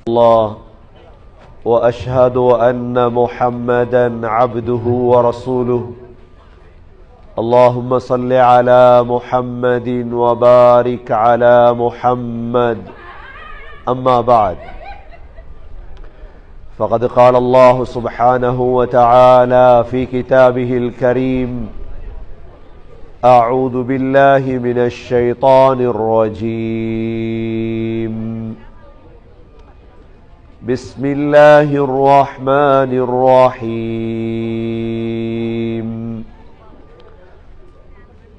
الله وأشهد أن محمدا عبده ورسوله اللهم صل على محمد وبارك على محمد أما بعد فقد قال الله سبحانه وتعالى في كتابه الكريم أعوذ بالله من الشيطان الرجيم بسم الله الرحمن الرحيم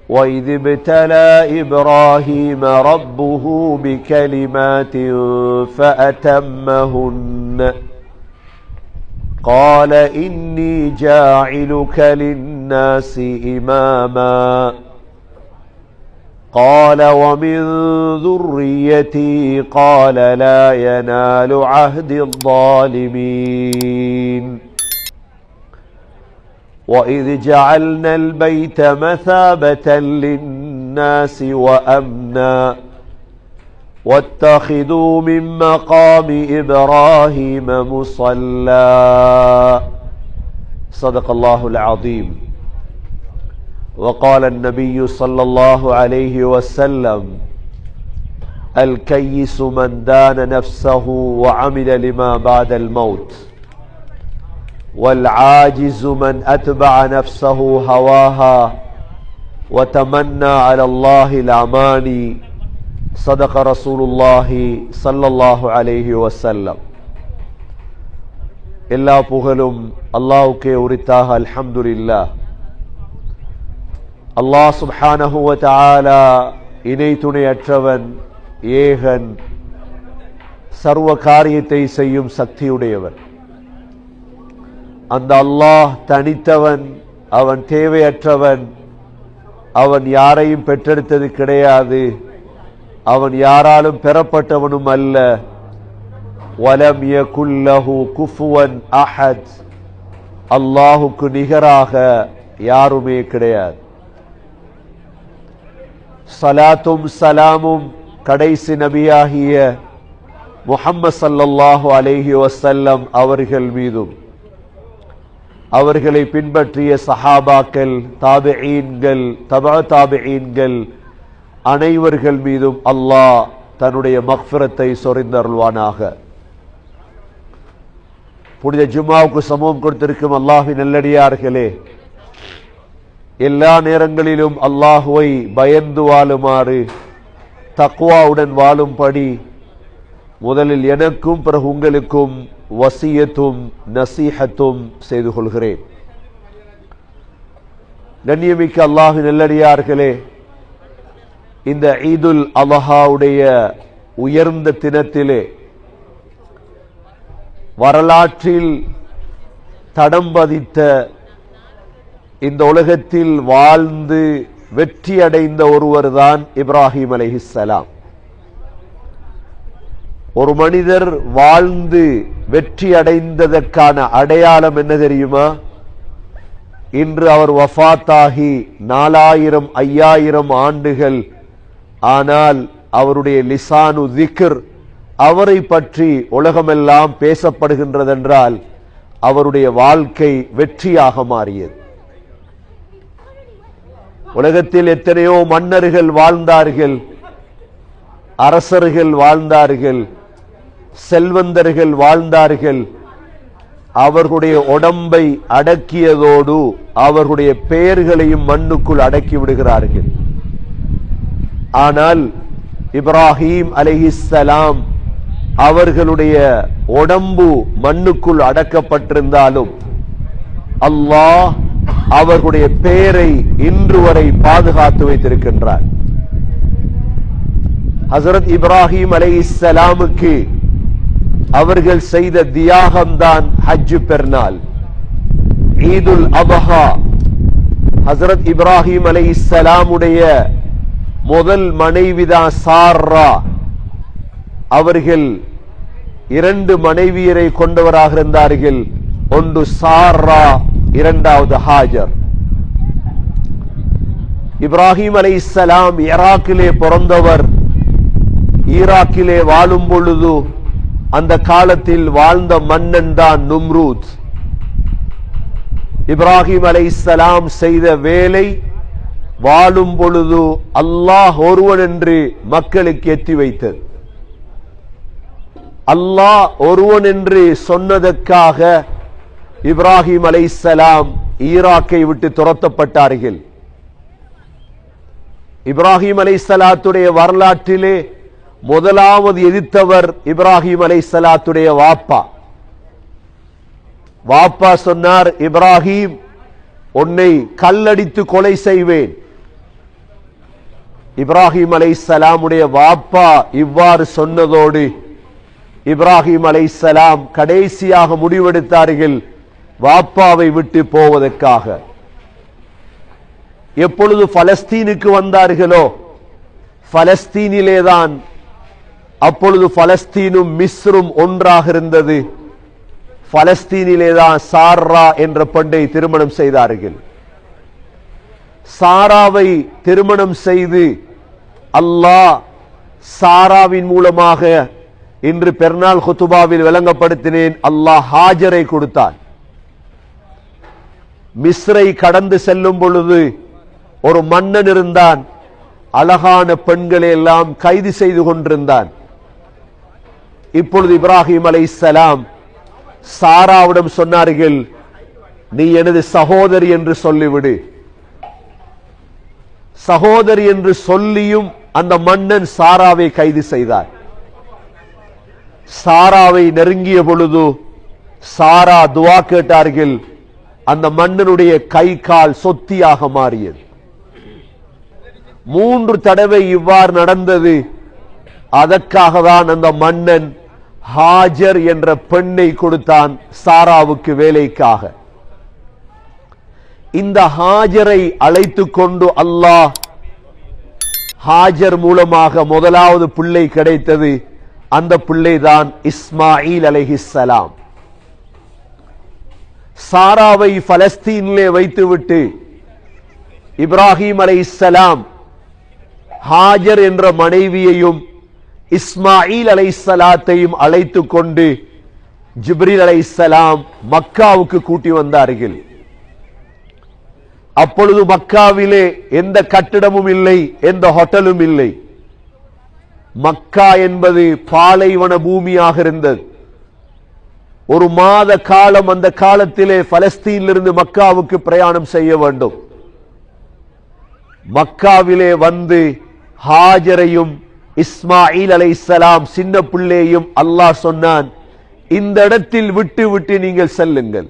وإذ ابتلى إبراهيم ربه بكلمات فأتمهن قال إني جاعلك للناس إماما قال ومن ذريتي قال لا ينال عهد الظالمين وإذ جعلنا البيت مثابة للناس وأمنا واتخذوا من مقام إبراهيم مصلى صدق الله العظيم وقال النبي صلى الله عليه وسلم الكيس من دان نفسه وعمل لما بعد الموت والعاجز من أتبع نفسه هواها وتمنى على الله الأماني صدق رسول الله صلى الله عليه وسلم எல்லா புகழும் அல்லாஹ்வுக்கே உரித்தாக அல்ஹம்துலில்லாஹ். அல்லாஹ் சுப்ஹானஹு வ தஆலா இணை துணையற்றவன், ஏகன், சர்வ காரியத்தை செய்யும் சக்தியுடையவன். அந்த அல்லாஹ் தனித்தவன், அவன் தேவையற்றவன், அவன் யாரையும் பெற்றெடுத்தது கிடையாது, அவன் யாராலும் பெறப்பட்டவனும் அல்ல. வலம் யகுல் லஹு குஃபுவன் அஹத், அல்லாஹுக்கு நிகராக யாருமே கிடையாது. ஸலாத்தும் ஸலாமும் கடைசி நபியாகிய முஹம்மது ஸல்லல்லாஹு அலைஹி வஸல்லம் அவர்கள் மீதும், அவர்களை பின்பற்றிய சஹாபாக்கள், தாபிஈன்கள், தபஅ தாபிஈன்கள் அனைவர்கள் மீதும் அல்லாஹ் தன்னுடைய மக்ஃபிரத்தை சொரிந்தருள்வானாக. புனித ஜும்ஆவுக்கு சமூகம் கொடுத்திருக்கும் அல்லாஹ்வின் நல்லடியார்களே, எல்லா நேரங்களிலும் அல்லாஹ்வை பயந்து வாழுமாறு, தக்வாவுடன் வாழும்படி முதலில் எனக்கும் பிறகு உங்களுக்கும் வசியத்தும் நசீஹத்தும் செய்து கொள்கிறேன். கண்ணியமிக்க அல்லாஹ்வின் நல்லடியார்களே, இந்த ஈதுல் அல்ஹாவுடைய உயர்ந்த தினத்திலே வரலாற்றில் தடம் பதித்த, இந்த உலகத்தில் வாழ்ந்து வெற்றி அடைந்த ஒருவர் தான் இப்ராஹிம் அலைஹிஸ்ஸலாம். ஒரு மனிதர் வாழ்ந்து வெற்றி அடைந்ததற்கான அடையாளம் என்ன தெரியுமா? இன்று அவர் வஃபாத்தாகி 4000 5000 ஆண்டுகள், ஆனால் அவருடைய லிசானு திக்ர், அவரை பற்றி உலகமெல்லாம் பேசப்படுகின்றதென்றால் அவருடைய வாழ்க்கை வெற்றியாக மாறியது. உலகத்தில் எத்தனையோ மன்னர்கள் வாழ்ந்தார்கள், அரசர்கள் வாழ்ந்தார்கள், செல்வந்தர்கள் வாழ்ந்தார்கள். அவர்களுடைய உடம்பை அடக்கியதோடு அவர்களுடைய பெயர்களையும் மண்ணுக்குள் அடக்கி விடுகிறார்கள். ஆனால் இப்ராஹிம் அலைஹிஸ்ஸலாம் அவர்களுடைய உடம்பு மண்ணுக்குள் அடக்கப்பட்டிருந்தாலும் அல்லாஹ் அவர்களுடைய பெயரை இன்று வரை பாதுகாத்து வைத்திருக்கின்றார். ஹஜ்ரத் இப்ராஹிம் அலைஹிஸ்ஸலாமுக்கு அவர்கள் செய்த தியாகம்தான் ஹஜ் பெருநாள், ஈதுல் அத்ஹா. ஹஜ்ரத் இப்ராஹிம் அலைஹிஸ்ஸலாமுடைய முதல் மனைவிதான் சாரா. அவர்கள் 2 மனைவியரை கொண்டவராக இருந்தார்கள். ஒன்று சாரா, இரண்டாவது ஹாஜர். இப்ராஹிம் அலைஹிஸ்ஸலாம் ஈராக்கிலே பிறந்தவர். ஈராக்கிலே வாழும் பொழுது அந்த காலத்தில் வாழ்ந்த மன்னன் தான் நும்ரூத். இப்ராஹிம் அலைஹிஸ்ஸலாம் செய்த வேலை வாழும் பொழுது அல்லாஹ் ஒருவன் என்று மக்களுக்கு எத்தி வைத்தது. அல்லாஹ் ஒருவன் என்று சொன்னதற்காக இப்ராஹிம் அலைஹிஸ்ஸலாம் ஈராக்கை விட்டு துரத்தப்பட்டார்கள். இப்ராஹிம் அலைஹிஸ்ஸலாத்துடைய வரலாற்றிலே முதலாவது எதிர்த்தவர் இப்ராஹிம் அலைஹிஸ்ஸலாத்துடைய வாப்பா. வாப்பா சொன்னார், இப்ராஹிம், உன்னை கல்லடித்து கொலை செய்வேன். இப்ராஹிம் அலைஹிஸ்ஸலாமுடைய வாப்பா இவ்வாறு சொன்னதோடு இப்ராஹிம் அலைஹிஸ்ஸலாம் கடைசியாக முடிவெடுத்தார்கள் வாப்பாவை விட்டு போவதற்காக. எப்பொழுது பலஸ்தீனுக்கு வந்தார்களோ, பலஸ்தீனிலேதான் அப்பொழுது பலஸ்தீனும் மிஸ்ரும் ஒன்றாக இருந்தது. பலஸ்தீனிலேதான் சாரா என்ற பெண்ணை திருமணம் செய்தார்கள். சாராவை திருமணம் செய்து அல்லாஹ் சாராவின் மூலமாக இன்று பெருநாள் குத்துபாவில் விளங்கப்படுத்தினேன், அல்லாஹ் ஹாஜரை கொடுத்தான். மிஸ்ரை கடந்து செல்லும் பொழுது ஒரு மன்னன் இருந்தான், அழகான பெண்களை எல்லாம் கைது செய்து கொண்டிருந்தான். இப்பொழுது இப்ராஹிம் அலைஹிஸ்ஸலாம் சாராவிடம் சொன்னார்கள், நீ எனது சகோதரி என்று சொல்லிவிடு. சகோதரி என்று சொல்லியும் அந்த மன்னன் சாராவை கைது செய்தார். சாராவை நெருங்கிய பொழுது சாரா துவா கேட்டார்கள். அந்த மன்னனுடைய கை கால் சொத்தியாக மாறியது. 3 தடவை இவ்வாறு நடந்தது. அதற்காக தான் அந்த மன்னன் ஹாஜர் என்ற பெண்ணை கொடுத்தான் சாராவுக்கு வேலைக்காக. இந்த ஹாஜரை அழைத்துக் கொண்டு அல்லாஹ் ஹாஜர் மூலமாக முதலாவது பிள்ளை கிடைத்தது. அந்த பிள்ளைதான் இஸ்மாயில் அலைஹிஸ்ஸலாம். சாராவை பலஸ்தீனிலே வைத்துவிட்டு இப்ராஹிம் அலைஹிஸ்ஸலாம் ஹாஜர் என்ற மனைவியையும் இஸ்மாயில் அலைஹிஸ்ஸலாத்தையும் அழைத்துக் கொண்டு ஜிப்ரீல் அலைஹிஸ்ஸலாம் மக்காவுக்கு கூட்டி வந்தார்கள். அப்பொழுது மக்காவிலே எந்த கட்டிடமும் இல்லை, எந்த ஹோட்டலும் இல்லை. மக்கா என்பது பாலைவன பூமியாக இருந்தது. 1 மாத காலம் அந்த காலத்திலே பலஸ்தீனிலிருந்து மக்காவுக்கு பிரயாணம் செய்ய வேண்டும். மக்காவிலே வந்து ஹாஜரையும் இஸ்மாயில் அலைஹிஸ்ஸலாம் சின்ன பிள்ளையையும் அல்லாஹ் சொன்னான், இந்த இடத்தில் விட்டு விட்டு நீங்கள் செல்லுங்கள்.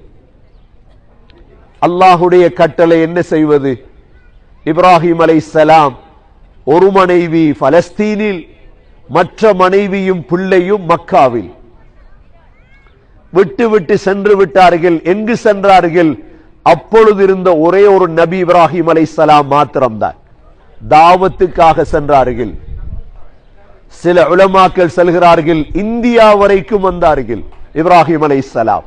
அல்லாஹுடைய கட்டளை என்ன செய்வது? இப்ராஹிம் அலைஹிஸ்ஸலாம் ஒரு மனைவி பலஸ்தீனில், மற்ற மனைவியும் பிள்ளையும் மக்காவில். விட்டு விட்டு சென்று விட்டார்கள். எங்கு சென்றார்கள்? அப்பொழுது இருந்த ஒரே ஒரு நபி இப்ராஹிம் அலைஹிஸ்ஸலாம் மாத்திரம்தான். தாவத்துக்காக சென்றார்கள். சில உலமாக்கள் செல்கிறார்கள், இந்தியா வரைக்கும் வந்தார்கள் இப்ராஹிம் அலைஹிஸ்ஸலாம்.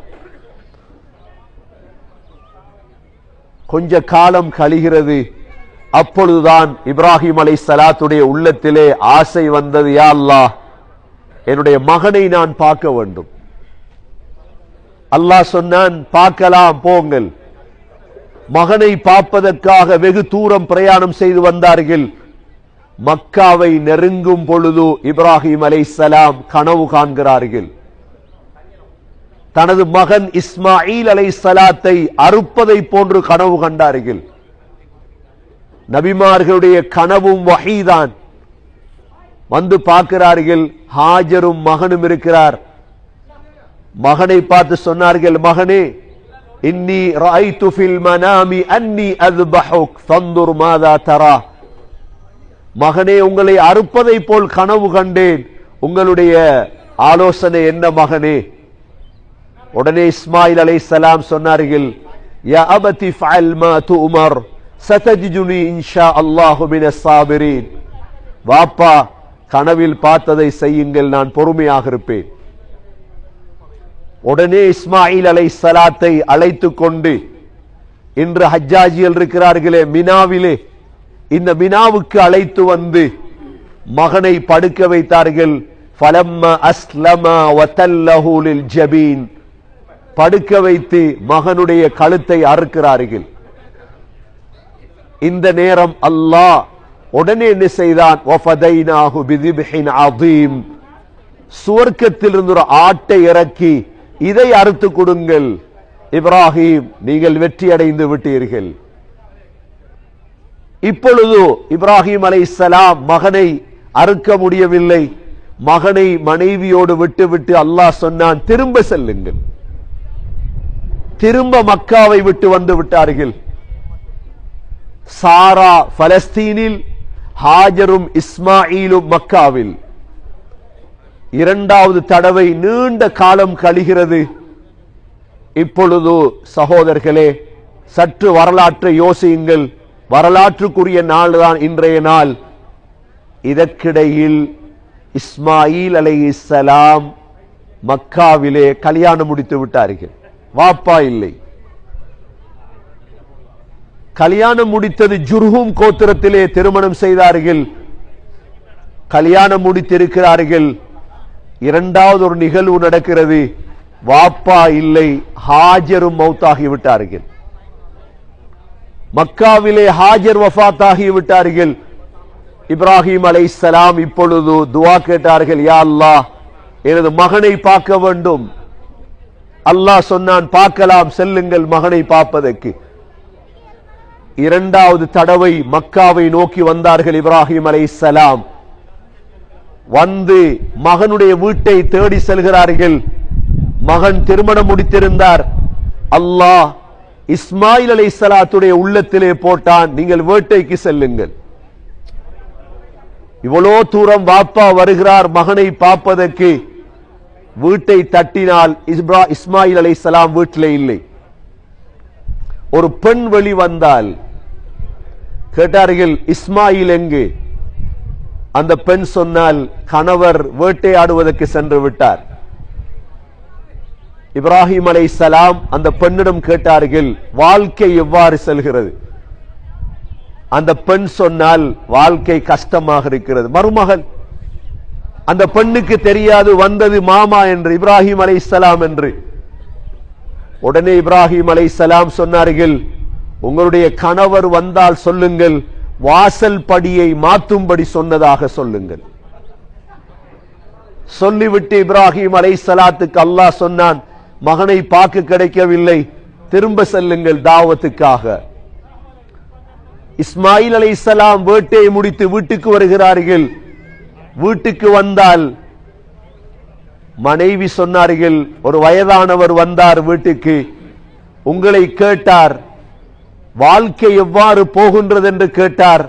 கொஞ்ச காலம் கழிகிறது. அப்பொழுதுதான் இப்ராஹிம் அலைஹிஸ்ஸலாத்துடைய உள்ளத்திலே ஆசை வந்தது, யா அல்லாஹ், என்னுடைய மகனை நான் பார்க்க வேண்டும். அல்லாஹ் சொன்னான், பார்க்கலாம், போங்கள். மகனை பார்ப்பதற்காக வெகு தூரம் பிரயாணம் செய்து வந்தார்கள். மக்காவை நெருங்கும் பொழுது இப்ராஹிம் அலைஹிஸ்ஸலாம் கனவு காண்கிறார்கள். தனது மகன் இஸ்மாயில் அலைஹிஸ்ஸலாத்தை அறுப்பதை போன்று கனவு கண்டார்கள். நபிமார்களுடைய கனவும் வஹீதான். வந்து பார்க்கிறார்கள், ஹாஜரும் மகனும் இருக்கிறார். மகனை பார்த்து சொன்னார்கள், மகனே, இன்னி ரஅய்து ஃபில் மனாமி அன்னி அஸ்பஹுக் ஃபன்துர் மாதா தரா. மகனே, உங்களை அறுப்பதை போல் கனவு கண்டேன், உங்களுடைய ஆலோசனை என்ன மகனே? உடனே இஸ்மாயில் அலைஹிஸ்ஸலாம் சொன்னார்கள், யா அபதி ஃபஅல் மா துஅமர் சதஜிதுனி இன்ஷா அல்லாஹு மினஸ் சாபிரீன். வாப்பா, கனவில் பார்த்ததை செய்யுங்கள், நான் பொறுமையாக இருப்பேன். உடனே இஸ்மாயில் அலைஹிஸ்ஸலாத்தை அழைத்துக் கொண்டு இன்று ஹஜ்ஜாஜிகள் இருக்கிறார்களே மினாவிலே, இந்த மினாவுக்கு அழைத்து வந்து மகனை படுக்க வைத்தார்கள். ஃபலம்மா அஸ்லமா வதல்லஹு லில் ஜபீன், படுக்க வைத்து மகனுடைய கழுத்தை அறுக்கிறார்கள். இந்த நேரம் அல்லாஹ் உடனே என்ன செய்தான்? வஃபதைனாஹு பிதிப்ஹின் அதீம், சுவர்க்கத்திலிருந்து ஒரு ஆட்டை இறக்கி இதை அறுத்து கொடுங்கள், இப்ராஹிம் நீங்கள் வெற்றி அடைந்து விட்டீர்கள். இப்பொழுது இப்ராஹிம் அலைஹிஸ்ஸலாம் மகனை அறுக்க முடியவில்லை. மகனை மனைவியோடு விட்டுவிட்டு அல்லாஹ் சொன்னான், திரும்ப செல்லுங்கள். திரும்ப மக்காவை விட்டு வந்து விட்டார்கள். சாரா பலஸ்தீனில், ஹாஜரும் இஸ்மாயிலும் மக்காவில். இரண்டாவது தடவை நீண்ட காலம் கழிகிறது. இப்பொழுது சகோதரர்களே, சற்று வரலாற்றை யோசியுங்கள். வரலாற்றுக்குரிய நாள் தான் இன்றைய நாள். இதற்கிடையில் இஸ்மாயில் அலைஹிஸ்ஸலாம் மக்காவிலே கல்யாணம் முடித்து விட்டார்கள். வாப்பா இல்லை. கல்யாணம் முடித்தது ஜுர்ஹும் கோத்திரத்திலே திருமணம் செய்தார்கள். கல்யாணம் முடித்திருக்கிறார்கள். இரண்டாவது ஒரு நிகழ்வு நடக்கிறது. வாப்பா இல்லை, ஹாஜரும் மௌத்தாகி விட்டார்கள். மக்காவிலே ஹாஜர் வஃபாத்தாகி விட்டார்கள். இப்ராஹிம் அலைஹிஸ்ஸலாம் இப்பொழுது துஆ கேட்டார்கள், யா அல்லாஹ் எனது மகனை பார்க்க வேண்டும். அல்லாஹ் சொன்னான், பார்க்கலாம், செல்லுங்கள் மகனை பார்ப்பதற்கு. இரண்டாவது தடவை மக்காவை நோக்கி வந்தார்கள் இப்ராஹிம் அலைஹிஸ்ஸலாம். வந்து மகனுடைய வீட்டை தேடி செல்கிறார்கள். மகன் திருமணம் முடித்திருந்தார். அல்லாஹ் இஸ்மாயில் அலைஹிஸ்ஸலாத்துடைய உள்ளத்திலே போட்டான், நீங்கள் வேட்டைக்கு செல்லுங்கள். இவ்வளோ தூரம் வாப்பா வருகிறார் மகனை பார்ப்பதற்கு. வீட்டை தட்டினால் இஸ்மாயில் அலைஹிஸ்ஸலாம் வீட்டிலே இல்லை. ஒரு பெண் வெளி வந்தால் கேட்டார்கள், இஸ்மாயில் எங்கு? அந்த பெண் சொன்னால், கணவர் வேட்டையாடுவதற்கு சென்று விட்டார். இப்ராஹிம் அலைஹிஸ்ஸலாம் அந்த பெண்ணிடம் கேட்டார்கள், வாழ்க்கை எவ்வாறு செல்கிறது? அந்த பெண் சொன்னால், வாழ்க்கை கஷ்டமாக இருக்கிறது. மருமகள், அந்த பெண்ணுக்கு தெரியாது வந்தது மாமா என்று, இப்ராஹிம் அலைஹிஸ்ஸலாம் என்று. உடனே இப்ராஹிம் அலைஹிஸ்ஸலாம் சொன்னார்கள், உங்களுடைய கணவர் வந்தால் சொல்லுங்கள், வாசல் படியை மாற்றும்படி சொன்னதாக சொல்லுங்கள். சொல்லிவிட்டு இப்ராஹிம் அலைஹிஸ்ஸலாத்துக்கு அல்லாஹ் சொன்னான், மகனை பார்க்க கிடைக்கவில்லை, திரும்ப செல்லுங்கள் தாவத்துக்காக. இஸ்மாயில் அலைஹிஸ்ஸலாம் வேட்டையை முடித்து வீட்டுக்கு வருகிறார்கள். வீட்டுக்கு வந்தால் மனைவி சொன்னார்கள், ஒரு வயதானவர் வந்தார் வீட்டுக்கு, உங்களை கேட்டார், வாழ்க்கை எவ்வாறு போகின்றது என்று கேட்டார்.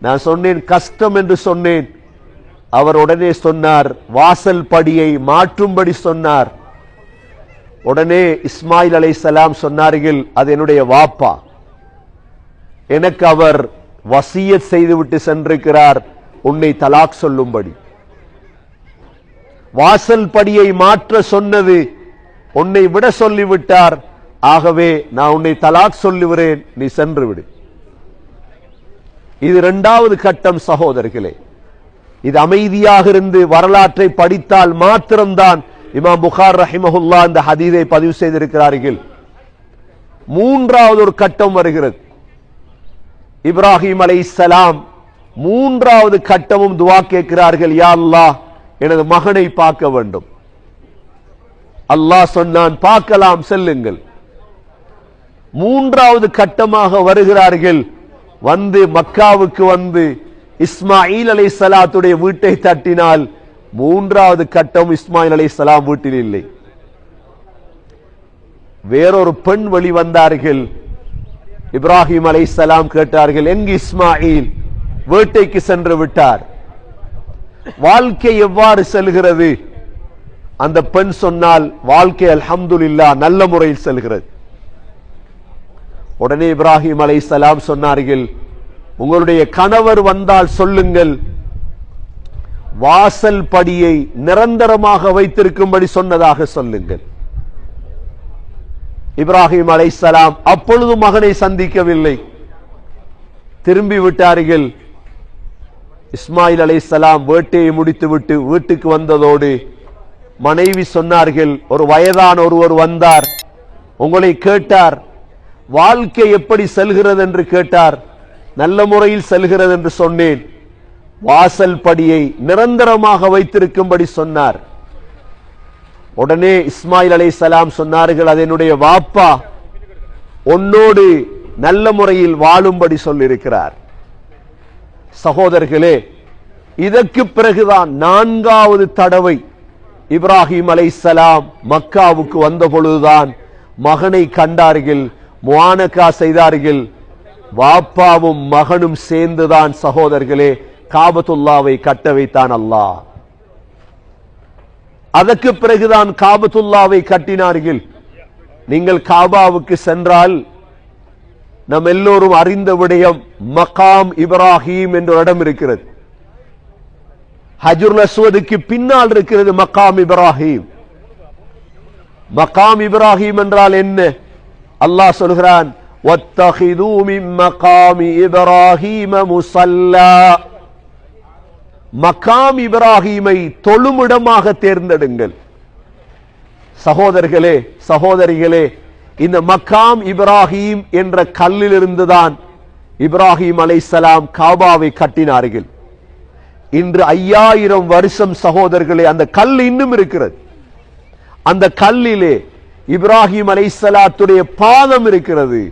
நான் சொன்னேன், கஷ்டம் என்று சொன்னேன். அவர் உடனே சொன்னார், வாசல் படியை மாற்றும்படி சொன்னார். உடனே இஸ்மாயில் அலைஹிஸ்ஸலாம் சொன்னார்கள், அது என்னுடைய வாப்பா, எனக்கு அவர் வசியத் செய்துவிட்டு சென்றிருக்கிறார், உன்னை தலாக் சொல்லும்படி. வாசல் படியை மாற்ற சொன்னது உன்னை விட சொல்லிவிட்டார், ஆகவே நான் உன்னை தலாக் சொல்லுகிறேன், நீ சென்று விடு. இது இரண்டாவது கட்டம் சகோதரர்களே. இது அமைதியாக இருந்து வரலாற்றை படித்தால் மாத்திரம்தான் இமாம் புகார் ரஹிமஹுல்லா இந்த ஹதீஸை பதிவு செய்திருக்கிறார்கள். மூன்றாவது ஒரு கட்டம் வருகிறது. இப்ராஹிம் அலைஹிஸ்ஸலாம் மூன்றாவது கட்டமும் துஆ கேட்கிறார்கள், யா அல்லாஹ் எனது மகனை பார்க்க வேண்டும். அல்லாஹ் சொன்னான், பார்க்கலாம், செல்லுங்கள். மூன்றாவது கட்டமாக வருகிறார்கள். வந்து மக்காவுக்கு வந்து இஸ்மாயில் அலைஹிஸ்ஸலாத்துடைய வீட்டை தட்டினால் மூன்றாவது கட்டம் இஸ்மாயில் அலைஹிஸ்ஸலாம் வீட்டில் இல்லை. வேறொரு பெண் வெளிவந்தார்கள். இப்ராஹிம் அலைஹிஸ்ஸலாம் கேட்டார்கள், எங்கு இஸ்மாயில்? வேட்டைக்கு சென்று விட்டார். வாழ்க்கை எவ்வாறு செல்கிறது? அந்த பெண் சொன்னால், வாழ்க்கை அல்ஹம்துலில்லாஹ் நல்ல முறையில் செல்கிறது. உடனே இப்ராஹிம் அலைஹிஸ்ஸலாம் சொன்னார்கள், உங்களுடைய கணவர் வந்தால் சொல்லுங்கள், வாசல் படியை நிரந்தரமாக வைத்திருக்கும்படி சொன்னதாக சொல்லுங்கள். இப்ராஹிம் அலைஹிஸ்ஸலாம் அப்பொழுது மகனை சந்திக்கவில்லை, திரும்பி விட்டார்கள். இஸ்மாயில் அலைஹிஸ்ஸலாம் வேட்டையை முடித்துவிட்டு வீட்டுக்கு வந்ததோடு மனைவி சொன்னார்கள், ஒரு வயதான ஒருவர் வந்தார், உங்களை கேட்டார், வாழ்க்கை எப்படி செல்கிறது என்று கேட்டார். நல்ல முறையில் செல்கிறது என்று சொன்னேன். வாசல் படியை நிரந்தரமாக வைத்திருக்கும்படி சொன்னார். உடனே இஸ்மாயில் அலைஹிஸ்ஸலாம் சொன்னார்கள், அது என்னுடைய வாப்பா உன்னோடு நல்ல முறையில் வாழும்படி சொல்லியிருக்கிறார். சகோதரர்களே, இதற்கு பிறகுதான் 4வது தடவை இப்ராஹிம் அலைஹிஸ்ஸலாம் மக்காவுக்கு வந்த பொழுதுதான் மகனை கண்டார்கள், முஆனகா செய்தார்கள். வாப்பாவும் மகனும் சேர்ந்துதான் சகோதரர்களே காபத்துல்லாவை கட்ட வைத்தான் அல்லாஹ். அதற்கு பிறகுதான் காபத்துல்லாவை கட்டினார்கள். நீங்கள் காபாவுக்கு சென்றால் நம் எல்லோரும் அறிந்த விடயம் மகாம் இப்ராஹிம் என்ற இடம் இருக்கிறது. ஹஜ்ருல் அஸ்வதுக்கு பின்னால் இருக்கிறது மகாம் இப்ராஹிம். மகாம் இப்ராஹிம் என்றால் என்ன? அல்லாஹ் சொல்கிறான், வத்தகிது மின் மகாமி இப்ராஹிம முஸல்லா. மகாம் இப்ராஹிமை தொழுமிடமாக தேர்ந்தெடுங்கள். சகோதரர்களே, சகோதரிகளே, இந்த மகாம் இப்ராஹிம் என்ற கல்லிலிருந்துதான் இப்ராஹிம் அலைஹிஸ்ஸலாம் காபாவை கட்டினார்கள். இன்று 5000 வருஷம் சகோதரர்களே அந்த கல் இன்னும் இருக்கிறது. அந்த கல்லிலே இப்ராஹிம் அலைஹிஸ்ஸலாத்துடைய பாதம் இருக்கிறது.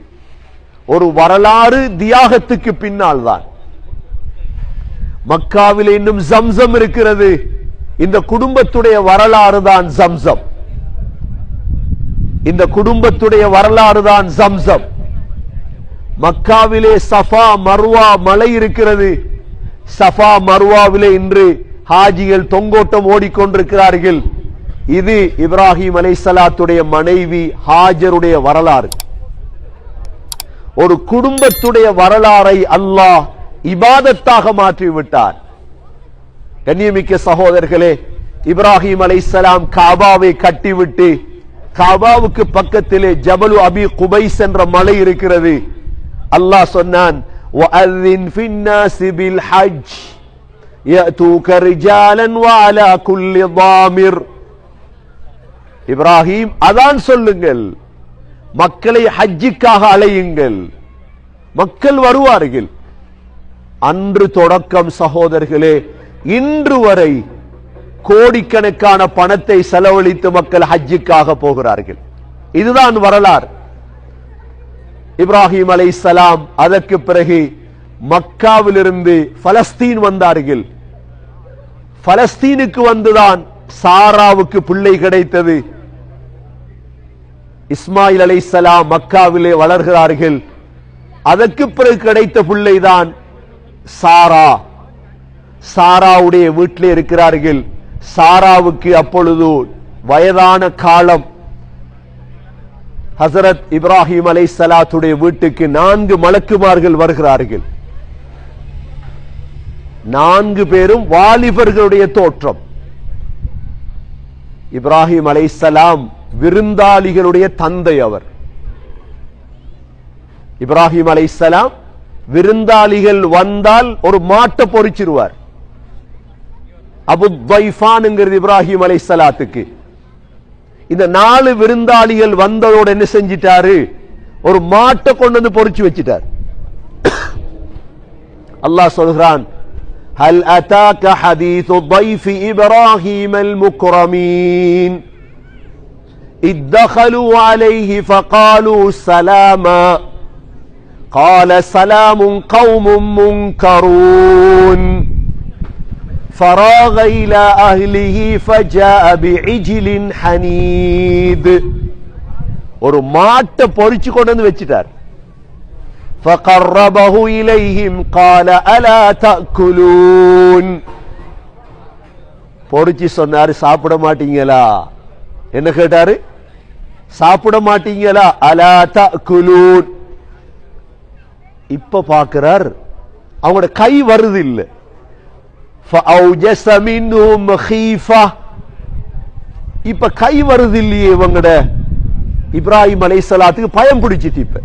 ஒரு வரலாறு தியாகத்துக்கு பின்னால் தான். மக்காவிலே இன்னும் ஜம்சம் இருக்கிறது. இந்த குடும்பத்துடைய வரலாறு தான் ஜம்சம். இந்த குடும்பத்துடைய வரலாறு தான் ஜம்சம். மக்காவிலே சஃபா மர்வா மலை இருக்கிறது. சஃபா மர்வாவிலே இன்று ஹாஜிகள் தொங்கோட்டம் ஓடிக்கொண்டிருக்கிறார்கள். இது இப்ராஹிம் அலைஹிஸ்ஸலாத்துடைய மனைவி ஹாஜருடைய வரலாறு. ஒரு குடும்பத்துடைய வரலாறை அல்லாஹ் இபாதத்தாக மாற்றிவிட்டார். கண்ணியமிக்க சகோதரர்களே, இப்ராஹிம் அலைஹிஸ்ஸலாம் காபாவை கட்டிவிட்டு காபாவுக்கு பக்கத்திலே ஜபலு அபி குபைஸ் என்ற மலை இருக்கிறது. அல்லாஹ் சொன்னான், وَأَذِّنْ فِي النَّاسِ بِالْحَجِّ يَأْتُوكَ رِجَالًا وَعَلَى كُلِّ ضَامِرٍ. இப்ராஹிம் அதான் சொல்லுங்கள், மக்களை ஹஜ்ஜுக்காக அழையுங்கள், மக்கள் வருவார்கள். அன்று தொடக்கம் சகோதரர்களே இன்று வரை கோடிக்கணக்கான பணத்தை செலவழித்து மக்கள் ஹஜ்ஜுக்காக போகிறார்கள். இதுதான் வரலாறு. இப்ராஹிம் அலைஹிஸ்ஸலாம் அதற்கு பிறகு மக்காவிலிருந்து பலஸ்தீன் வந்தார்கள். பலஸ்தீனுக்கு வந்துதான் சாராவுக்கு பிள்ளை கிடைத்தது. இஸ்மாயில் அலைஹிஸ்ஸலாம் மக்காவிலே வளர்கிறார்கள். அதற்கு பிறகு கிடைத்த பிள்ளைதான் சாரா. சாராவுடைய வீட்டிலே இருக்கிறார்கள். சாராவுக்கு அப்பொழுது வயதான காலம். ஹசரத் இப்ராஹிம் அலைஹிஸ்ஸலாத்துடைய வீட்டுக்கு 4 மலக்குமார்கள் வருகிறார்கள். 4 பேரும் வாலிபர்களுடைய தோற்றம். இப்ராஹிம் அலைஹிஸ்ஸலாம் விருந்தாளிகளுடைய தந்தை. அவர் இப்ராஹிம் அலைஹிஸ்ஸலாம் விருந்தாளிகள் வந்தால் ஒரு மாட்டை பொறிச்சிருவார். அபு தைஃபான் என்கிறது இப்ராஹிம் அலைஹிஸ்ஸலாத்துக்கு. இந்த 4 விருந்தாளிகள் வந்ததோடு என்ன செஞ்சிட்டாரு? ஒரு மாட்டை கொண்டு வந்து பொறிச்சு வச்சிட்டார். அல்லாஹ் சொல்கிறான், ஹல் அதாக ஹதீது ضيف இப்ராஹிம் المكرمين إذ دخلوا عليه فقالوا سلاما قال سلام قوم منكرون فراغ إلى أهله فجاء بعجل حنيذ. ஒரு மாட்டை பொறிச்சு கொண்டு வந்து வச்சிட்டார். فقربه إليهم قال ألا تأكلون. பொறிச்சு சொன்னாரு, சாப்பிட மாட்டீங்களா? என்ன கேட்டாரு? சாப்பிட மாட்டீங்களா? அலா தஅகுலூன். இப்ப பார்க்கிறார், அவங்களோட கை வருது இல்ல. فأوجس منهم خيفة. இப்ப கை வருது இல்லையே இவங்கட. இப்ராஹிம் அலைஹிஸ்ஸலாத்துக்கு பயம் பிடிச்சிட்டு இப்ப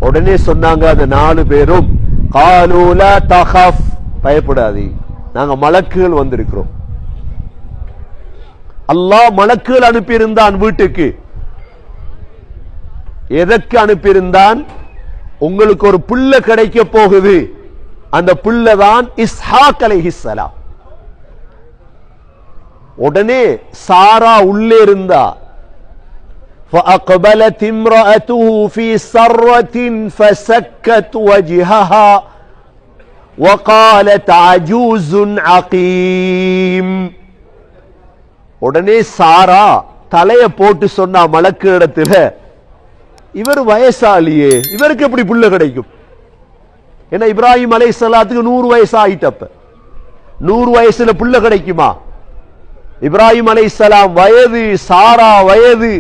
உடனே சொன்னாங்க அந்த 4 பேரும், قالوا لا تخف, பயப்படாதே, நாங்க மலக்குகள் வந்திருக்கிறோம். அல்லாஹ் மலக்குகள் அனுப்பியிருந்தான் வீட்டுக்கு. எதற்கு அனுப்பியிருந்தான்? உங்களுக்கு ஒரு புள்ள கிடைக்க போகுது, அந்த புள்ளதான் இஸ்ஹாக் அலைஹிஸ்ஸலாம். உடனே சாரா உள்ளே இருந்தா. فأقبلت امرأته في سرة فسكت وجهها وقالت عجوز عقيم. உடனே சாரா தலைய போட்டு சொன்னா மலக்கு இடத்துல, இவர் வயசாலியே, இவருக்கு எப்படி புள்ள கிடைக்கும்? ஏன்னா இப்ராஹிம் அலைஹிஸ்ஸலாத்துக்கு 100 வயசு ஆயிட்டப்ப 100 வயசுல புள்ள கிடைக்குமா? இப்ராஹிம் அலைஹிஸ்ஸலாம் வயது, சாரா வயது.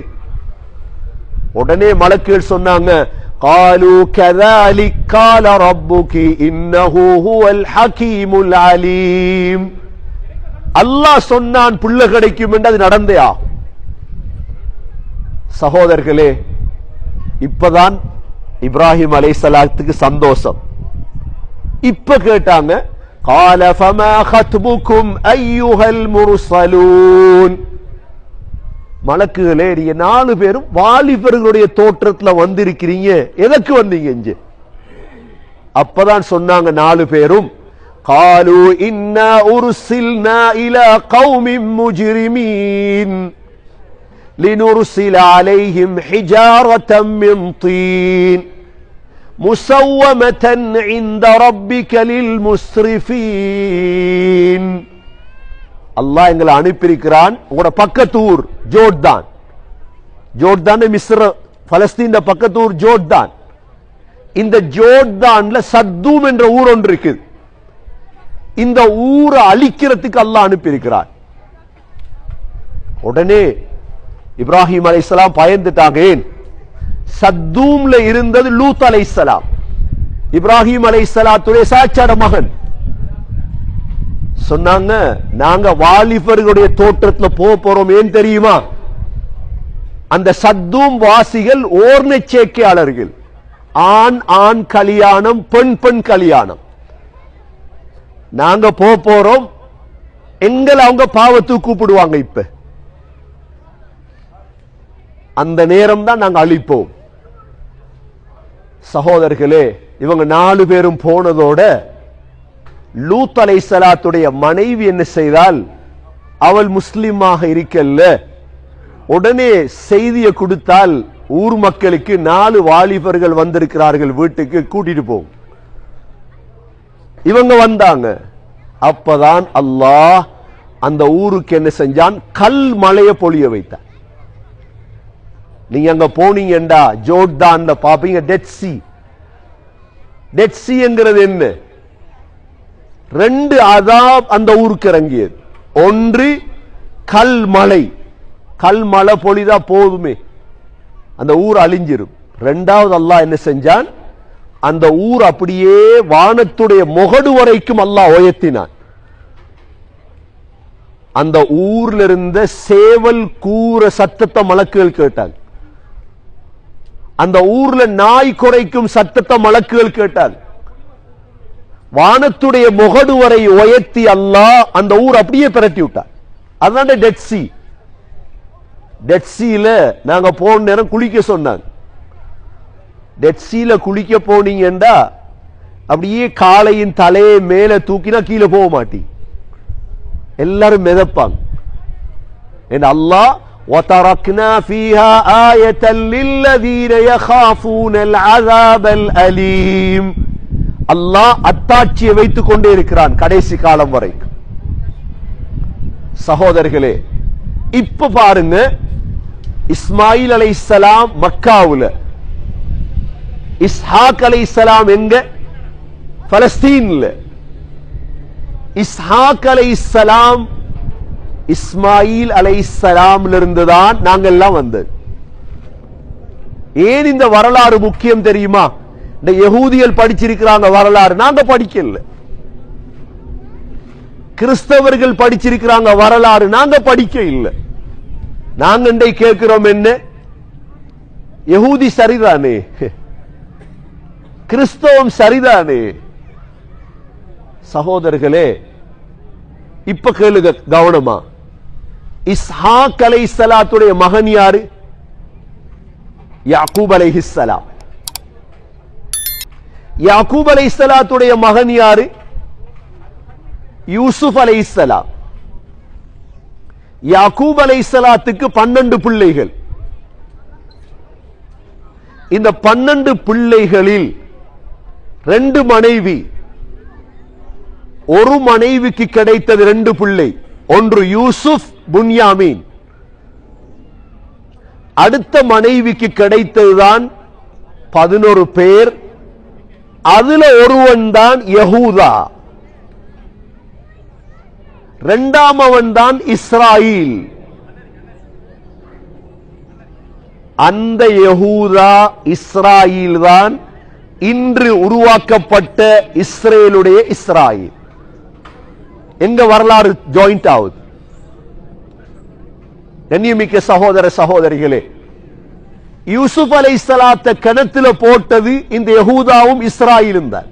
உடனே மலக்குகள் சொன்னாங்க, قالوا كذلك قال ربك إنه هو الحكيم العليم. அல்லாஹ் சொன்னான் புள்ள கிடைக்கும் என்று அது நடந்தையா? சகோதரர்களே, இப்பதான் இப்ராஹிம் அலைஹிஸ்ஸலாத்துக்கு சந்தோஷம். இப்ப கேட்டாங்க, قال فما خطبكم ايها المرسلون. மலக்குகளே, நீங்க 4 பேரும் வாலிபர்களுடைய தோற்றத்துல வந்திருக்கிறீங்க, எதற்கு வந்தீங்க இங்க? அப்பதான் சொன்னாங்க 4 பேரும், قالوا إنا أرسلنا إلى قوم مجرمين لنرسل عليهم حجارة من طين مسومة عند ربك للمسرفين. அல்லாஹ் எங்களை அனுப்பியிருக்கிறான். உங்களோட பக்கத்தூர் ஜோர்தான். ஜோர்தான் மிஸ்ர, பலஸ்தீன் பக்கத்தூர் ஜோர்தான். இந்த ஜோர்தான்ல சத்தூம் என்ற ஊர் ஒன்று இருக்குது. இந்த ஊரை அழிக்கிறதுக்கு அல்லாஹ் அனுப்பியிருக்கிறான். உடனே இப்ராஹிம் அலைஹிஸ்ஸலாம் பயந்துட்டாங்க. ஏன்? சத்தூம்ல இருந்தது லூத் அலைஹிஸ்ஸலாம், இப்ராஹிம் அலைஹிஸ்ஸலாத்துடைய சாட்சாட மகன். சொன்னாங்க, நாங்க வாலிபர்களுடைய தோற்றத்துல போறோம். ஏன் தெரியுமா? அந்த சத்தூம் வாசிகள் ஓர்ணச்சேக்கையாளர்கள். ஆண் ஆண் கல்யாணம், பெண் பெண் கல்யாணம். நாங்க போறோம், எங்களை அவங்க பாவத்துக்கு கூப்பிடுவாங்க. இப்ப அந்த நேரம் தான் நாங்க அழிப்போம். சகோதரர்களே, இவங்க 4 பேரும் போனதோட லூத் அலைஹிஸ்ஸலாத்துடைய மனைவி என்ன செய்தால், அவள் முஸ்லிமாக இருக்கல்ல, உடனே செய்தியை கொடுத்தால், ஊர் மக்களுக்கு 4 வாலிபர்கள் வந்திருக்கிறார்கள், வீட்டுக்கு கூட்டிட்டு போகும். இவங்க வந்தாங்க. அப்பதான் அல்லாஹ் அந்த ஊருக்கு என்ன செஞ்சான்? கல் மலையை பொழிய வைத்தான். நீங்க அங்க போனீங்கடா ஜோர்டான்ல பாப்பீங்க, டெட் சி. டெட் சி என்கிறது என்ன? 2 அதாப் அந்த ஊருக்கு இறங்கியது. ஒன்று கல் மலை, கல் மலை பொழிதா போதுமே, அந்த ஊர் அழிஞ்சிரும். 2வது அல்லாஹ் என்ன செஞ்சான்? அந்த ஊர் அப்படியே வானத்துடைய முகடு வரைக்கும் அல்லாஹ் உயர்த்தினான். அந்த ஊர்ல இருந்த சேவல் கூற சத்தத்தை மலக்குகள் கேட்டாங்க. அந்த ஊர்ல நாய் குறைக்கும் சத்தத்தை மலக்குகள் கேட்டாங்க. வானத்துடைய முகடு வரை உயர்த்தி அல்லாஹ் அந்த ஊர் அப்படியே பிரட்டி விட்டார். அதான் டெட் சி. டெட் சீல நாங்க போன நேரம் குளிக்க சொன்னாங்க. டெட் சீல குளிக்க போனீங்கடா அப்படியே காலையின் தலையை மேல தூக்கினா கீழே போக மாட்டீங்க, எல்லாரும் மிதப்பாங்க. அல்லாஹ் وَتَرَكْنَا فِيهَا آيَةً لِلَّذِينَ يَخَافُونَ الْعَذَابَ الْأَلِيمَ. அல்லாஹ் அத்தாட்சியை வைத்துக் கொண்டே இருக்கிறான் கடைசி காலம் வரைக்கும். சகோதரர்களே, இப்ப பாருங்க, இஸ்மாயில் அலைஹிஸ்ஸலாம் மக்காவுல, இஸ்ஹாக் அலைஹிஸ்ஸலாம் எங்க? பலஸ்தீன்ல. இஸ்ஹாக் அலைஹிஸ்ஸலாம் இஸ்மாயில் அலைஹிஸ்ஸலாம்ல இருந்துதான் நாங்கள் எல்லாம் வந்தது. ஏன் இந்த வரலாறு முக்கியம் தெரியுமா? இந்த யகூதிகள் படிச்சிருக்கிறாங்க வரலாறு, நாங்க படிக்கல. கிறிஸ்தவர்கள் படிச்சிருக்கிறாங்க வரலாறு, நாங்க படிக்க இல்லை. நாங்க இன்றை கேட்கிறோம், என்ன யகூதி சரிதானே, கிறிஸ்தவம் சரிதானே, சகோதரர்களே, இப்ப கேளுங்க கவனமா. இஸ்ஹாக் அலைஹிஸ்ஸலாத்துடைய மகன் யாரு? யாக்கூப் அலைஹிஸ்ஸலாம். யாக்கூப் அலைஹிஸ்ஸலாத்துடைய மகன் யாரு? யூசுப் அலைஹிஸ்ஸலாம். யாக்கூப் அலைஹிஸ்ஸலாத்துக்கு 12 பிள்ளைகள். இந்த 12 பிள்ளைகளில் 2 மனைவி. ஒரு மனைவிக்கு கிடைத்தது 2 பிள்ளை. ஒன்று யூசுப், புன்யாமீன். அடுத்த மனைவிக்கு கிடைத்ததுதான் 11 பேர். அதுல ஒருவன் தான் யஹூதா. இரண்டாமவன் தான் இஸ்ராயில். அந்த யஹூதா இஸ்ராயில் தான் இன்று உருவாக்கப்பட்ட இஸ்ரேலுடைய இஸ்ராயில். எங்க வரலாறு ஜாயிண்ட் ஆகுது. கண்ணியமிக்க சகோதர சகோதரிகளே, யூசுப் அலைஹிஸ்ஸலாத்தை கிணத்துல போட்டது இந்த யஹூதாவும் இஸ்ராயிலும் தான்.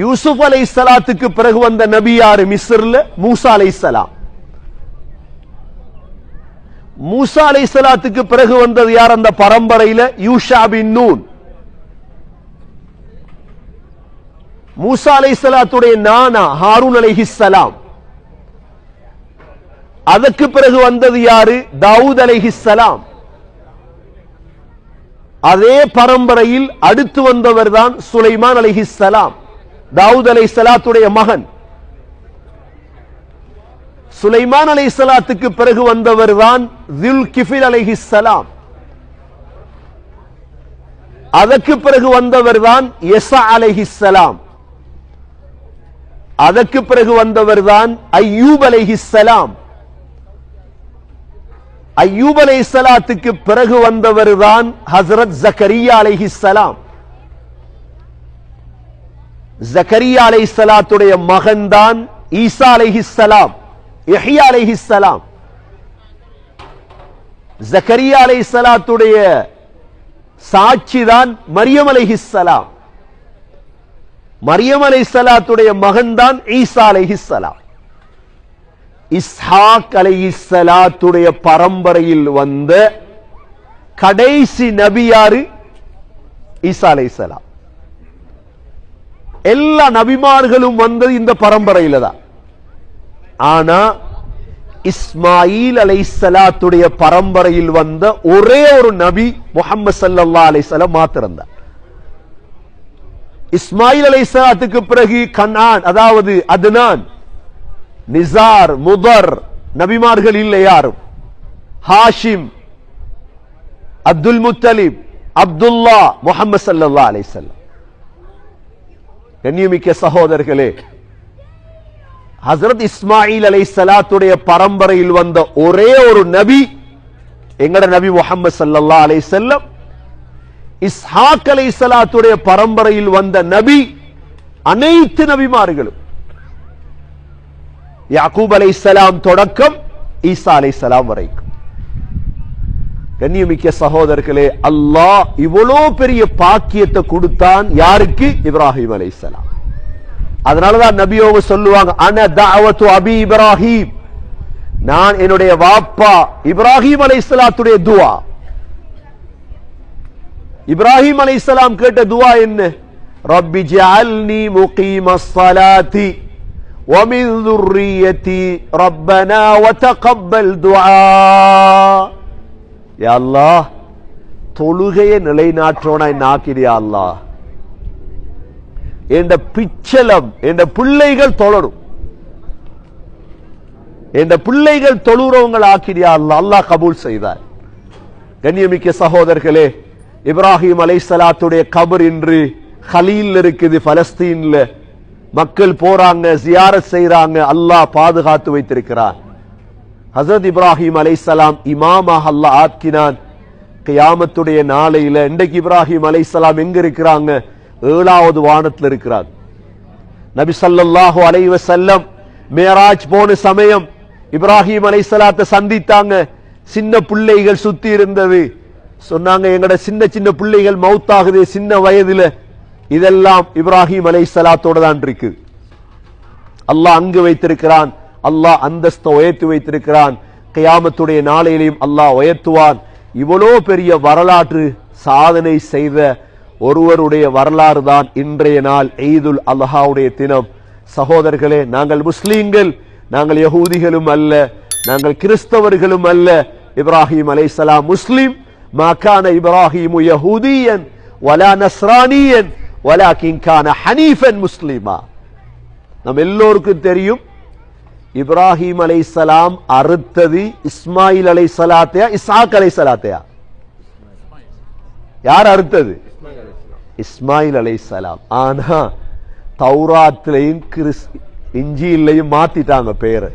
யூசுப் அலைஹிஸ்ஸலாத்துக்கு பிறகு வந்த நபி யாரு? மிஸ்ர்ல மூசா அலைஹிஸ்ஸலாம். மூசா அலைஹிஸ்ஸலாத்துக்கு பிறகு வந்தது யார் அந்த பரம்பரையில? யூஷா பின் நூன். மூசா அலைஹிஸ்ஸலாத்துடைய நானா ஹாரூன் அலைஹிஸ்ஸலாம். அதற்கு பிறகு வந்தது யாரு? தாவூத் அலைஹிஸ்ஸலாம். அதே பரம்பரையில் அடுத்து வந்தவர் தான் சுலைமான் அலைஹிஸ்ஸலாம், தாவூத் அலைஹிஸ்ஸலாத்துடைய மகன். சுலைமான் அலைஹிஸ்ஸலாத்துக்கு பிறகு வந்தவர் தான் ஸுல்கிஃபில் அலைஹிஸ்ஸலாம். அதற்கு பிறகு வந்தவர் தான் யஸா அலைஹிஸ்ஸலாம். அதற்கு பிறகு வந்தவர் தான் அய்யூப் அலைஹிஸ்ஸலாம். அய்யூப் அலைஹிஸ்ஸலாத்துக்கு பிறகு வந்தவர் தான் ஹஸ்ரத் ஜக்கரியா அலைஹிஸ்ஸலாம். ஜக்கரியா அலைஹிஸ்ஸலாத்துடைய மகன் தான் ஈசா அலைஹிஸ்ஸலாம், யஹ்யா அலைஹிஸ்ஸலாம். ஜக்கரியா அலைஹிஸ்ஸலாத்துடைய சாட்சி தான் மரியம் அலைஹிஸ்ஸலாம். மரியம் அலைஹிஸ்ஸலாத்துடைய மகன் தான் ஈசா அலைஹிஸ்ஸலாம். இஸ்ஹாக் அலைஹிஸ்ஸலாத்துடைய பரம்பரையில் வந்த கடைசி நபி யாரு? ஈசா அலைஹிஸ்ஸலாம். எல்லா நபிமார்களும் வந்தது இந்த பரம்பரையில தான். ஆனா இஸ்மாயில் அலைஹிஸ்ஸலாத்துடைய பரம்பரையில் வந்த ஒரே ஒரு நபி முஹம்மது ஸல்லல்லாஹு அலைஹி வஸல்லம் மாத்திரம்தான். இஸ்மாயில் அலைஹிஸ்ஸலாத்துக்கு பிறகு கனான், அதாவது அத்னான், நிசார், முதர் நபிமார்கள் இல்லை யாரும். ஹாஷிம், அப்துல் முத்தலிப், அப்துல்லா, முஹம்மது ஸல்லல்லாஹு அலைஹி வஸல்லம். கண்ணியமிக்க சகோதரர்களே, ஹஸ்ரத் இஸ்மாயில் அலைஹிஸ்ஸலாத்துடைய பரம்பரையில் வந்த ஒரே ஒரு நபி எங்கட நபி முஹம்மது ஸல்லல்லாஹு அலைஹி வஸல்லம். இஸ்ஹாக் அலைஹிஸ்ஸலாத்துடைய பரம்பரையில் வந்த நபி அனைத்து நபிமார்களும், யாக்கூப் அலைஹிஸ்ஸலாம் தொடக்கம் ஈசா அலைஹிஸ்ஸலாம் வரைக்கும். கண்ணியமிக்க சகோதரர்களே, அல்லாஹ் இவ்வளோ பெரிய பாக்கியத்தை கொடுத்தான் யாருக்கு? இப்ராஹிம் அலைஹிஸ்ஸலாம். அதனாலதான் நபியோங்க சொல்லுவாங்க, அன தஅவத்து அபி இப்ராஹிம், நான் என்னுடைய வாப்பா இப்ராஹிம் அலைஹிஸ்ஸலாத்துடைய துஆ. இப்ராஹிம் அலைஹிஸ்ஸலாம் கேட்ட துஆ என்ன? ரப்பி ஜஅல்னி முகீமஸ் ஸலாத்தி வ மின் ذُرِّيَّتِي ரப்பனா வ தகப்பல் துஆ. யா அல்லாஹ், தொழுகையை நிலைநாட்டுறவனாய் ஆக்கிறியா அல்லாஹ். என்ற பிச்சலம் என்ற பிள்ளைகள் தொழரும், என்ற பிள்ளைகள் தொழுறவங்கள் ஆக்கிறியா அல்லாஹ். அல்லாஹ் கபூல் செய்தார். கண்ணியமிக்க சகோதரர்களே, இப்ராஹிம் அலைஹிஸ்ஸலாத்துடைய கபர் இன்று ஹலீல் இருக்குது, பலஸ்தீன்ல. மக்கள் போறாங்க, ஜியாரத் செய்றாங்க. அல்லாஹ் பாதுகாத்து வைத்திருக்கிறார். ஹஜரத் இப்ராஹிம் அலைஹிஸ்ஸலாம் இமாமாக அல்லாஹ் ஆக்கினான். கியாமத்துடைய நாளையில இன்றைக்கு இப்ராஹிம் அலைஹிஸ்ஸலாம் எங்க இருக்கிறாங்க? 7வது வானத்தில் இருக்கிறார். நபி ஸல்லல்லாஹு அலைஹி வஸல்லம் மேராஜ் போன சமயம் இப்ராஹிம் அலைஹிஸ்ஸலாத்தை சந்தித்தாங்க. சின்ன பிள்ளைகள் சுத்தி இருந்தது. சொன்னாங்க, எங்கட சின்ன சின்ன பிள்ளைகள் மௌத்தாகுது சின்ன வயதுல. இதெல்லாம் இப்ராஹிம் அலைஹிஸ்ஸலாத்தோட தான் இருக்கு. அல்லாஹ் அங்கு வைத்திருக்கிறான், அல்லாஹ் அந்தஸ்தை உயர்த்தி வைத்திருக்கிறான், கியாமத்துடைய நாளையிலையும் அல்லாஹ் உயர்த்துவான். இவ்வளோ பெரிய வரலாற்று சாதனை செய்த ஒருவருடைய வரலாறு தான் இன்றைய நாள் ஈதுல் அல்ஹாவுடைய தினம். சகோதரர்களே, நாங்கள் முஸ்லீம்கள், நாங்கள் யகூதிகளும் அல்ல, நாங்கள் கிறிஸ்தவர்களும் அல்ல. இப்ராஹிம் அலைஹிஸ்ஸலாம் முஸ்லிம். மா கான இப்ராஹிமு யஹூதியன் வலா நஸ்ரானியன் வலாகின் கான ஹனீஃபன் முஸ்லிமா. நம் எல்லோருக்கும் தெரியும், இப்ராஹிம் அலைஹிஸ்ஸலாம் அறுத்தது இஸ்மாயில் அலைஹிஸ்ஸலாத்தையா இஸ்ஹாக் அலைஹிஸ்ஸலாத்தையா? யார் அறுத்தது? இஸ்மாயில் அலைஹிஸ்ஸலாம். ஆனா தௌராத்திலையும் இஞ்சிலையும் மாத்திட்டாங்க பேரை.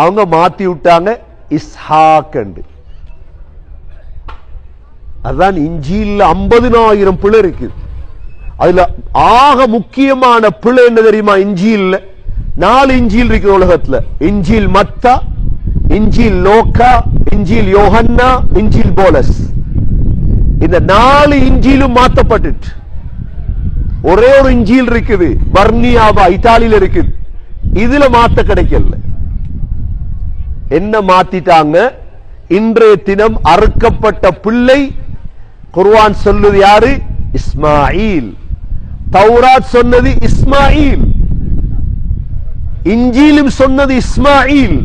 அவங்க மாத்தி விட்டாங்க இஸ்ஹாக். அதுதான் இஞ்சியில் 50,000 பிழை இருக்கு. அதுல ஆக முக்கியமான பிழை என்ன தெரியுமா? இஞ்சியில் 4 இஞ்சில் இருக்கு உலகத்துல. இஞ்சில் மத்தா, இஞ்சில் லோக்கா, இஞ்சில் யோஹன்னா, இஞ்சில் போலஸ். இந்த 4 இஞ்சிலும் மாத்தப்பட்டு ஒரே ஒரு இஞ்சில் இருக்குது, பர்னியாவா இத்தாலியில இருக்குது. இதுல மாத்த கிடைக்கல. என்ன மாத்திட்டாங்க? இன்றைய தினம் அறுக்கப்பட்ட பிள்ளை குர்ஆன் சொல்லுது யாரு? இஸ்மாயில். தௌராத் சொன்னது இஸ்மாயில், இஞ்சிலும் சொன்னது இஸ்மாயில்.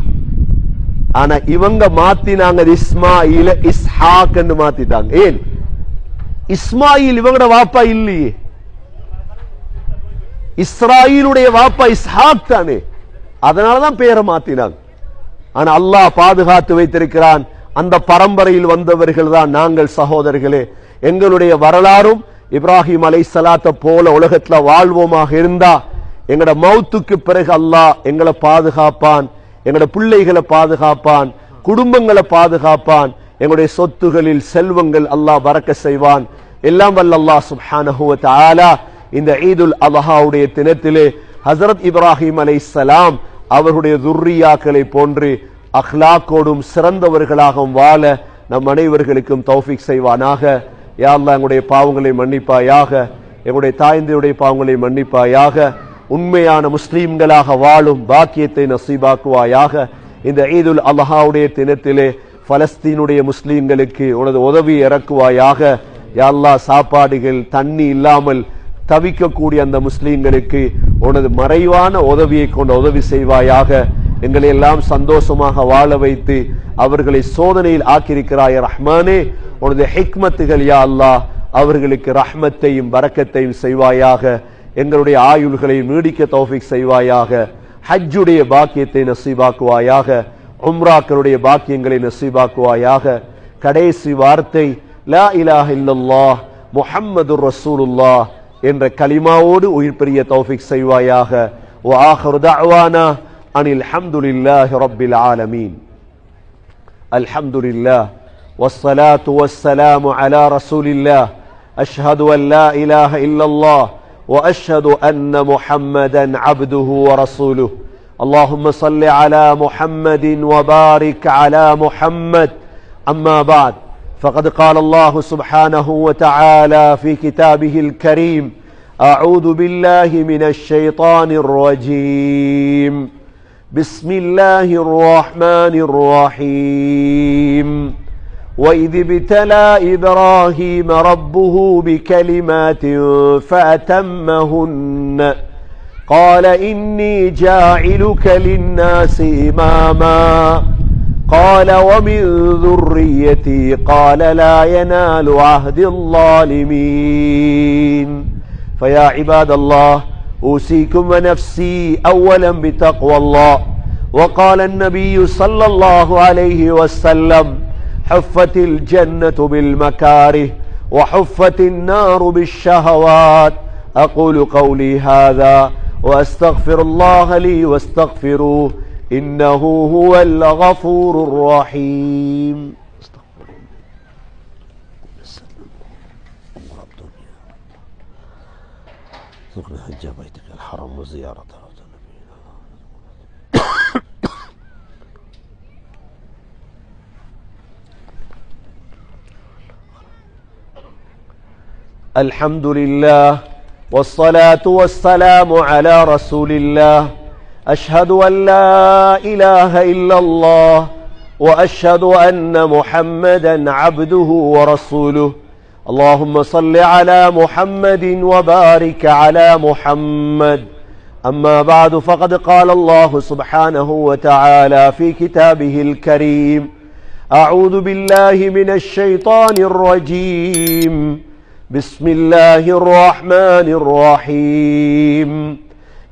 ஆனா இவங்க மாத்தினாங்க இஸ்மாயில இஸ்ஹாக் என்று மாத்திட்டாங்க. ஏன்? இஸ்மாயில் இவங்களோட வாப்பா இல்லையே, இஸ்ராயிலுடைய வாப்பா இஸ்ஹாக் தானே. அதனாலதான் பேரை மாத்தினாங்க. ஆனா அல்லாஹ் பாதுகாத்து வைத்திருக்கிறான். அந்த பரம்பரையில் வந்தவர்கள் தான் நாங்கள். சகோதரர்களே, எங்களுடைய வரலாறும் இப்ராஹிம் அலைஹிஸ்ஸலாத்தை போல உலகத்துல வாழ்வோமாக இருந்தா எங்கட மௌத்துக்கு பிறகு அல்லாஹ் எங்களை பாதுகாப்பான், எங்கட பிள்ளைகளை பாதுகாப்பான், குடும்பங்களை பாதுகாப்பான், எங்களுடைய சொத்துகளில் செல்வங்கள் அல்லாஹ் பரக்க செய்வான். எல்லாம் வல்ல அல்லாஹ் சுப்ஹானஹு வ தஆலா இந்த ஈதுல் அல்ஹாவுடைய தினத்திலே ஹஜ்ரத் இப்ராஹிம் அலைஹிஸ்ஸலாம் அவருடைய துர்ரியாக்களை போன்று அக்லாக்கோடும் சிறந்தவர்களாகவும் வாழ நம் அனைவர்களுக்கும் தௌஃபீக் செய்வானாக. யா அல்லாஹ் எங்களுடைய பாவங்களை மன்னிப்பாயாக, எங்களுடைய தாய்ந்தருடைய பாவங்களை மன்னிப்பாயாக, உண்மையான முஸ்லீம்களாக வாழும் பாக்கியத்தை நசீபாக்குவாயாக. இந்த ஈதுல் அல்ஹாவுடைய தினத்திலே பலஸ்தீனுடைய முஸ்லீம்களுக்கு உனது உதவி இறக்குவாயாக. யா அல்லாஹ் சாப்பாடுகள் தண்ணி இல்லாமல் தவிக்கக்கூடிய அந்த முஸ்லீம்களுக்கு உனது மறைவான உதவியை கொண்டு உதவி செய்வாயாக. எங்களை எல்லாம் சந்தோஷமாக வாழ வைத்து அவர்களை சோதனையில் ஆக்கியிருக்கிறாய் ரஹ்மானே. உனது ஹிக்மத்துகள் யா அல்லாஹ் அவர்களுக்கு ரஹ்மத்தையும் பரக்கத்தையும் செய்வாயாக. எங்களுடைய ஆயுள்களை நீடிக்க தௌஃபீக் செய்வாயாக. ஹஜ்ஜுடைய பாக்கியத்தை நசீபாக்குவாயாக. உம்ராக்களுடைய பாக்கியங்களை நசீபாக்குவாயாக. கடைசி வார்த்தை லா இலாஹ இல்லல்லாஹ் முஹம்மதுர் ரசூலுல்லாஹ் என்ற கலிமாவோடு உயிர் பெரிய தௌஃபீக் செய்வாயாக. வ ஆகிரு தஅவானா அனில் ஹம்துலில்லாஹி ரப்பில் ஆலமீன். அல்ஹம்துலில்லாஹ் வஸ்ஸலாத்து வஸ்ஸலாமு அலா ரசூலில்லாஹ். அஷ்ஹது அன் லா இலாஹ இல்லல்லாஹ் வ அஷ்ஹது அன்ன முஹம்மதன் அப்துஹு வ ரசூலுஹு. اللهم صل على محمد وبارك على محمد. أما بعد، فقد قال الله سبحانه وتعالى في كتابه الكريم: أعوذ بالله من الشيطان الرجيم. بسم الله الرحمن الرحيم. وإذ ابتلى إبراهيم ربه بكلمات فأتمهن قال إني جاعلك للناس إماما قال ومن ذريتي قال لا ينال عهد الظالمين. فيا عباد الله، أوصيكم ونفسي أولا بتقوى الله. وقال النبي صلى الله عليه وسلم: حفت الجنة بالمكاره وحفت النار بالشهوات. أقول قولي هذا وأستغفر الله لي واستغفروه إنه هو الغفور الرحيم. ذكر حج بيتك الحرم وزيارته. الحمد لله والصلاة والسلام على رسول الله أشهد أن لا إله إلا الله وأشهد أن محمدا عبده ورسوله اللهم صل على محمد وبارك على محمد أما بعد فقد قال الله سبحانه وتعالى في كتابه الكريم أعوذ بالله من الشيطان الرجيم بسم الله الرحمن الرحيم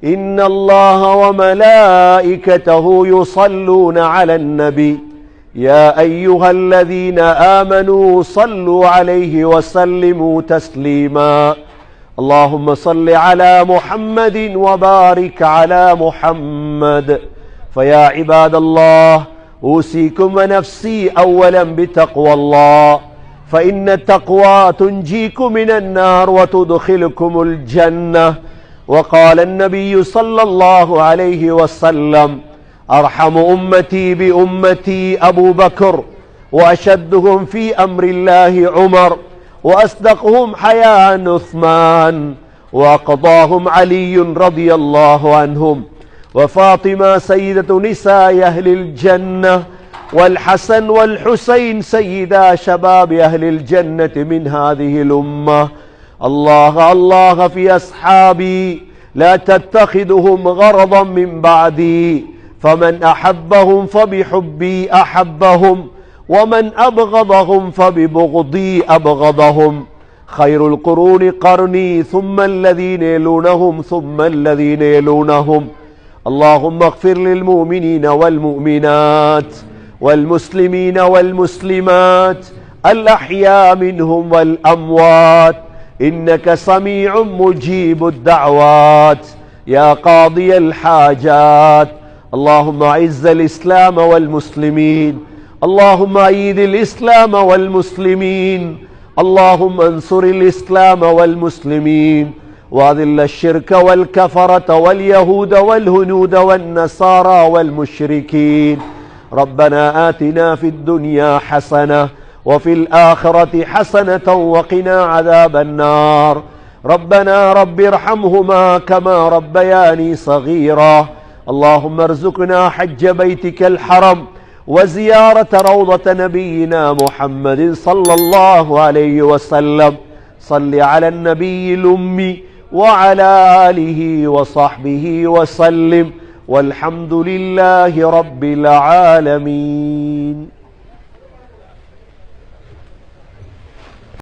إن الله وملائكته يصلون على النبي يا أيها الذين آمنوا صلوا عليه وسلموا تسليما اللهم صل على محمد وبارك على محمد فيا عباد الله أوصيكم ونفسي أولا بتقوى الله فإن التقوى تنجيكم من النار وتدخلكم الجنة وقال النبي صلى الله عليه وسلم أرحم أمتي بأمتي أبو بكر وأشدهم في أمر الله عمر وأصدقهم حياء عثمان وأقضاهم علي رضي الله عنهم وفاطمة سيدة نساء أهل الجنة والحسن والحسين سيدا شباب أهل الجنة من هذه الأمة الله الله في أصحابي لا تتخذهم غرضا من بعدي فمن أحبهم فبحبي أحبهم ومن أبغضهم فببغضي أبغضهم خير القرون قرني ثم الذين يلونهم ثم الذين يلونهم اللهم اغفر للمؤمنين والمؤمنات والمسلمين والمسلمات الأحياء منهم والأموات إنك سميع مجيب الدعوات يا قاضي الحاجات اللهم أعز الإسلام والمسلمين اللهم أيد الإسلام والمسلمين اللهم انصر الإسلام والمسلمين وأذل الشرك والكفرة واليهود والهنود والنصارى والمشركين ربنا آتنا في الدنيا حسنة وفي الآخرة حسنة وقنا عذاب النار ربنا رب ارحمهما كما ربياني صغيرا اللهم ارزقنا حج بيتك الحرم وزيارة روضة نبينا محمد صلى الله عليه وسلم صل على النبي الأمي وعلى آله وصحبه وسلم والحمد لله رب العالمين.